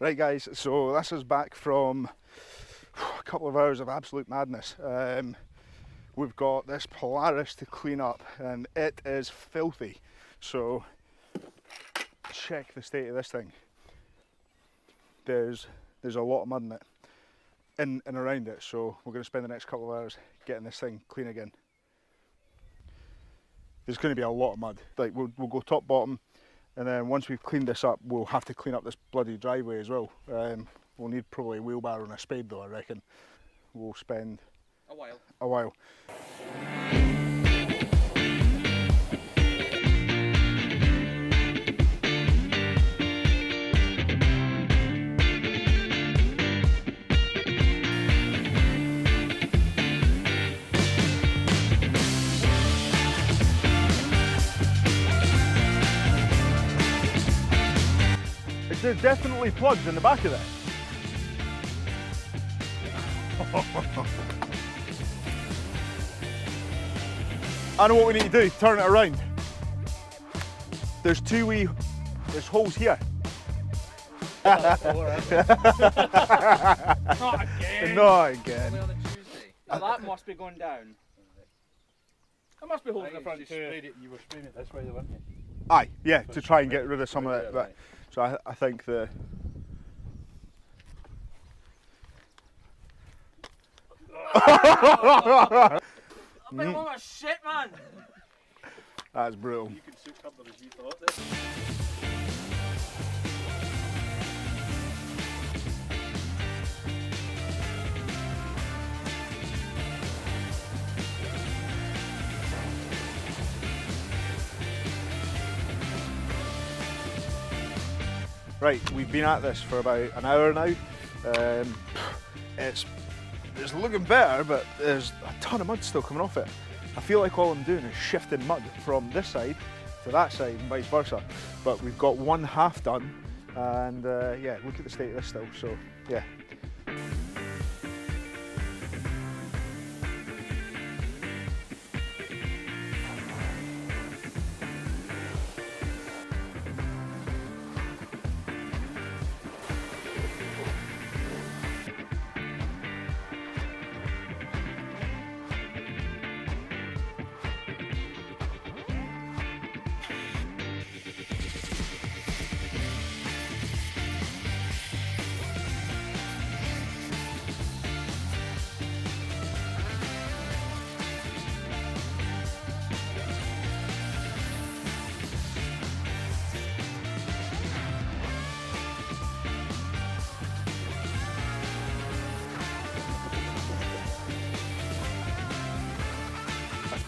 Right guys, so this is back from a couple of hours of absolute madness. We've got this Polaris to clean up and it is filthy. So check the state of this thing. There's a lot of mud in it, in and around it, so we're going to spend the next couple of hours getting this thing clean again. There's going to be a lot of mud. Like we'll go top bottom, and then once we've cleaned this up, we'll have to clean up this bloody driveway as well. We'll need probably a wheelbarrow and a spade though, I reckon. We'll spend a while. There's definitely plugs in the back of this. I know what we need to do, turn it around. There's holes here. Not again. Not again. Only on a Tuesday. Now that must be going down. There must be holes in the front too. You were spraying it this way, weren't you? Aye, yeah, to try and get rid of some of it. But, so I think the... I've been on my shit, man! That's brutal. You can soak up as you thought then. Right, we've been at this for about an hour now. It's looking better, but there's a ton of mud still coming off it. I feel like all I'm doing is shifting mud from this side to that side and vice versa. But we've got one half done, and yeah, look at the state of this still, so yeah.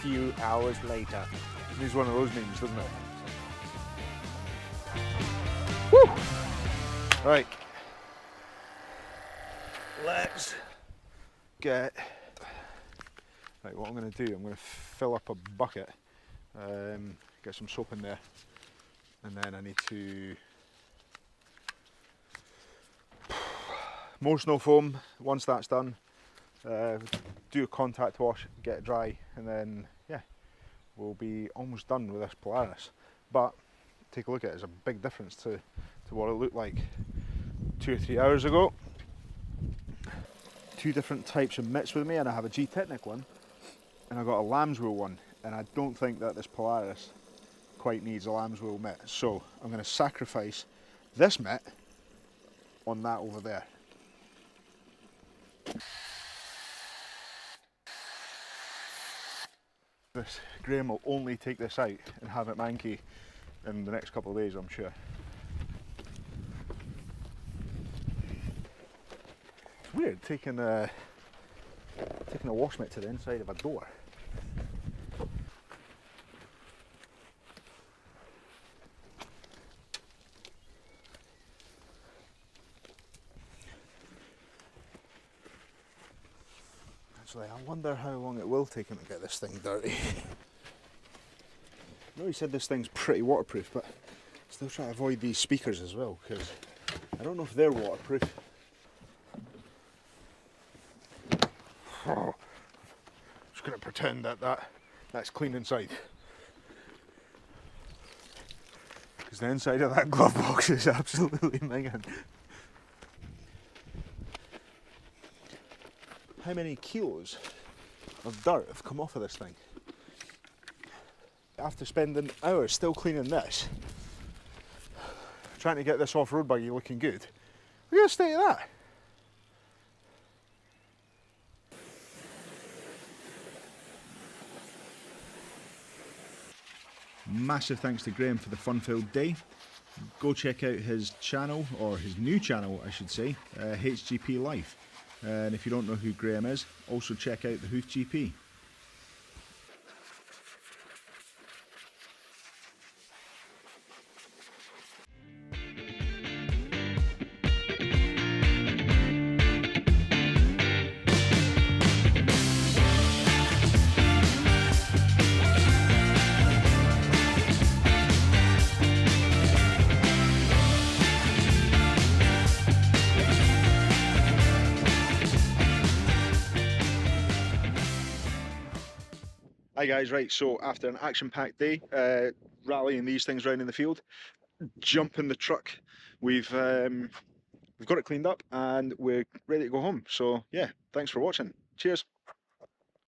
Few hours later. He's one of those memes, doesn't it? Woo! Right. Let's get... Right, what I'm going to do, I'm going to fill up a bucket, get some soap in there, and then I need to more snow foam. Once that's done, do a contact wash, get it dry, and then yeah, we'll be almost done with this Polaris. But take a look at it, it's a big difference to what it looked like 2 or 3 hours ago. Two different types of mitts with me, and I have a G-Technic one and I got a lamb's wool one, and I don't think that this Polaris quite needs a lamb's wool mitt, so I'm going to sacrifice this mitt on that over there. Graeme will only take this out and have it manky in the next couple of days, I'm sure. It's weird taking a wash mitt to the inside of a door. Actually, I wonder how long it will take him to get this thing dirty. I know he said this thing's pretty waterproof, but still try to avoid these speakers as well, because I don't know if they're waterproof. Oh, just going to pretend that's clean inside. Because the inside of that glove box is absolutely minging. how many kilos of dirt have come off of this thing. After spending hours still cleaning this, trying to get this off-road buggy looking good, look at the state of that. Massive thanks to Graeme for the fun-filled day. Go check out his channel, or his new channel I should say, HGP LIFE. And if you don't know who Graeme is, also check out the HOOF GP. Hi guys, right, so after an action-packed day, rallying these things around in the field, jump in the truck, we've got it cleaned up and we're ready to go home. So yeah, thanks for watching. Cheers.